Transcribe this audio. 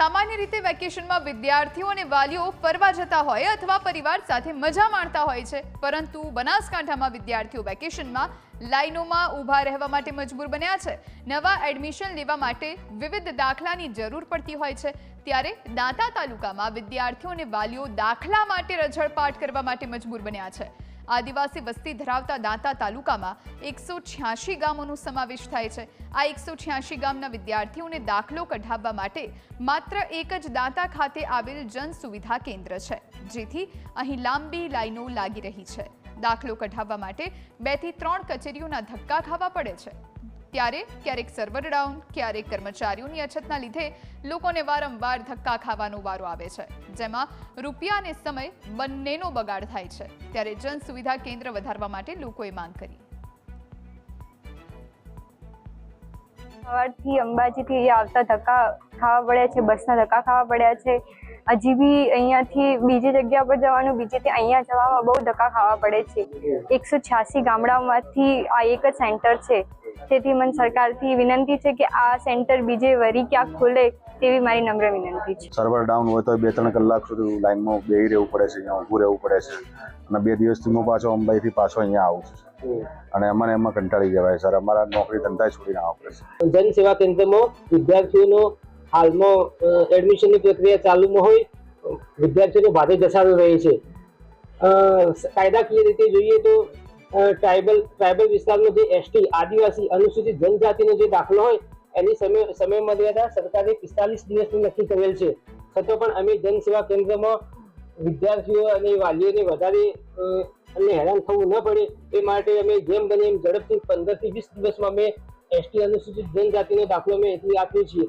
સામાન્ય રીતે વેકેશનમાં વિદ્યાર્થીઓ અને વાલીઓ ફરવા જતા હોય અથવા પરિવાર સાથે મજા માણતા હોય છે, પરંતુ બનાસકાંઠામાં વિદ્યાર્થીઓ વેકેશનમાં લાઈનોમાં ઊભા રહેવા માટે મજબૂર બન્યા છે। નવા એડમિશન લેવા માટે વિવિધ દાખલાની જરૂર પડતી હોય છે, ત્યારે દાંતા તાલુકામાં વિદ્યાર્થીઓ અને વાલીઓ દાખલા માટે રઝળપાટ કરવા માટે મજબૂર બન્યા છે। आदिवासी वस्ती धरावता दांता तालुकामां 186 गामोनो समावेश थाय छे। आ 186 गामना विद्यार्थीओने दाखलो कढाववा माटे मात्र एक ज दांता खाते आवेल जन सुविधा केन्द्र छे, जेथी अहीं लांबी लाइनो लागी रही छे। दाखलो कढाववा माटे 2 થી 3 कचेरीओना धक्का खावा पड़े छे। ત્યારે ક્યારેક સર્વર ડાઉન, ક્યારેક કર્મચારીઓની અછતના લીધે લોકોને વારંવાર ધક્કા ખાવાનો વારો આવે છે, જેમાં રૂપિયા અને સમય બંનેનો બગાડ થાય છે। ત્યારે જન સુવિધા કેન્દ્ર વધારવા માટે લોકોએ માંગ કરી। સવારથી અંબાજીથી આવતા ધક્કા ખાવા પડ્યા છે, બસના ધક્કા ખાવા પડ્યા છે। હજી બી અહીંયાથી બીજી જગ્યા પર જવાનું, બીજેથી અહીંયા જવામાં બહુ ધક્કા ખાવા પડે છે। 186 ગામડાઓમાંથી આ એક જ સેન્ટર છે, તેથી મને સરકારથી વિનંતી છે કે આ સેન્ટર બીજે વરી ક્યાંક ખોલે તેવી મારી નમ્ર વિનંતી છે। સર્વર ડાઉન હોય તો 2-3 કલાક સુધી લાઈનમાં બેસી રહેવું પડે છે, અહીંયા ઊભું રહેવું પડે છે, અને 2 દિવસથી હું પાછો અંબાઈથી પાછો અહીંયા આવું છું, અને એમાં એમાં કંટાળી જવાય સર। અમારા નોકરી ધંધા છોડીને આવવા પડે છે। જન સેવા કેન્દ્રમાં વિદ્યાર્થીઓનો હાલમાં એડમિશનની પ્રક્રિયા ચાલુમાં હોય, વિદ્યાર્થીઓનો ભારે ધસારો રહે છે। કાયદાકીય રીતે જોઈએ તો ટ્રાઇબલ વિસ્તારનો જે એસટી આદિવાસી અનુસૂચિત જનજાતિનો જે દાખલો હોય એની સમય મર્યાદા સરકારે 45 દિવસની નક્કી કરેલ છે। છતાં પણ અમે જન સેવા કેન્દ્રમાં વિદ્યાર્થીઓ અને વાલીઓને વધારે અને હેરાન થવું ન પડે એ માટે અમે જેમ બને એમ ઝડપથી 15 થી 20 દિવસમાં અમે એસટી અનુસૂચિત જનજાતિનો દાખલો અમે એટલી આપીએ છીએ।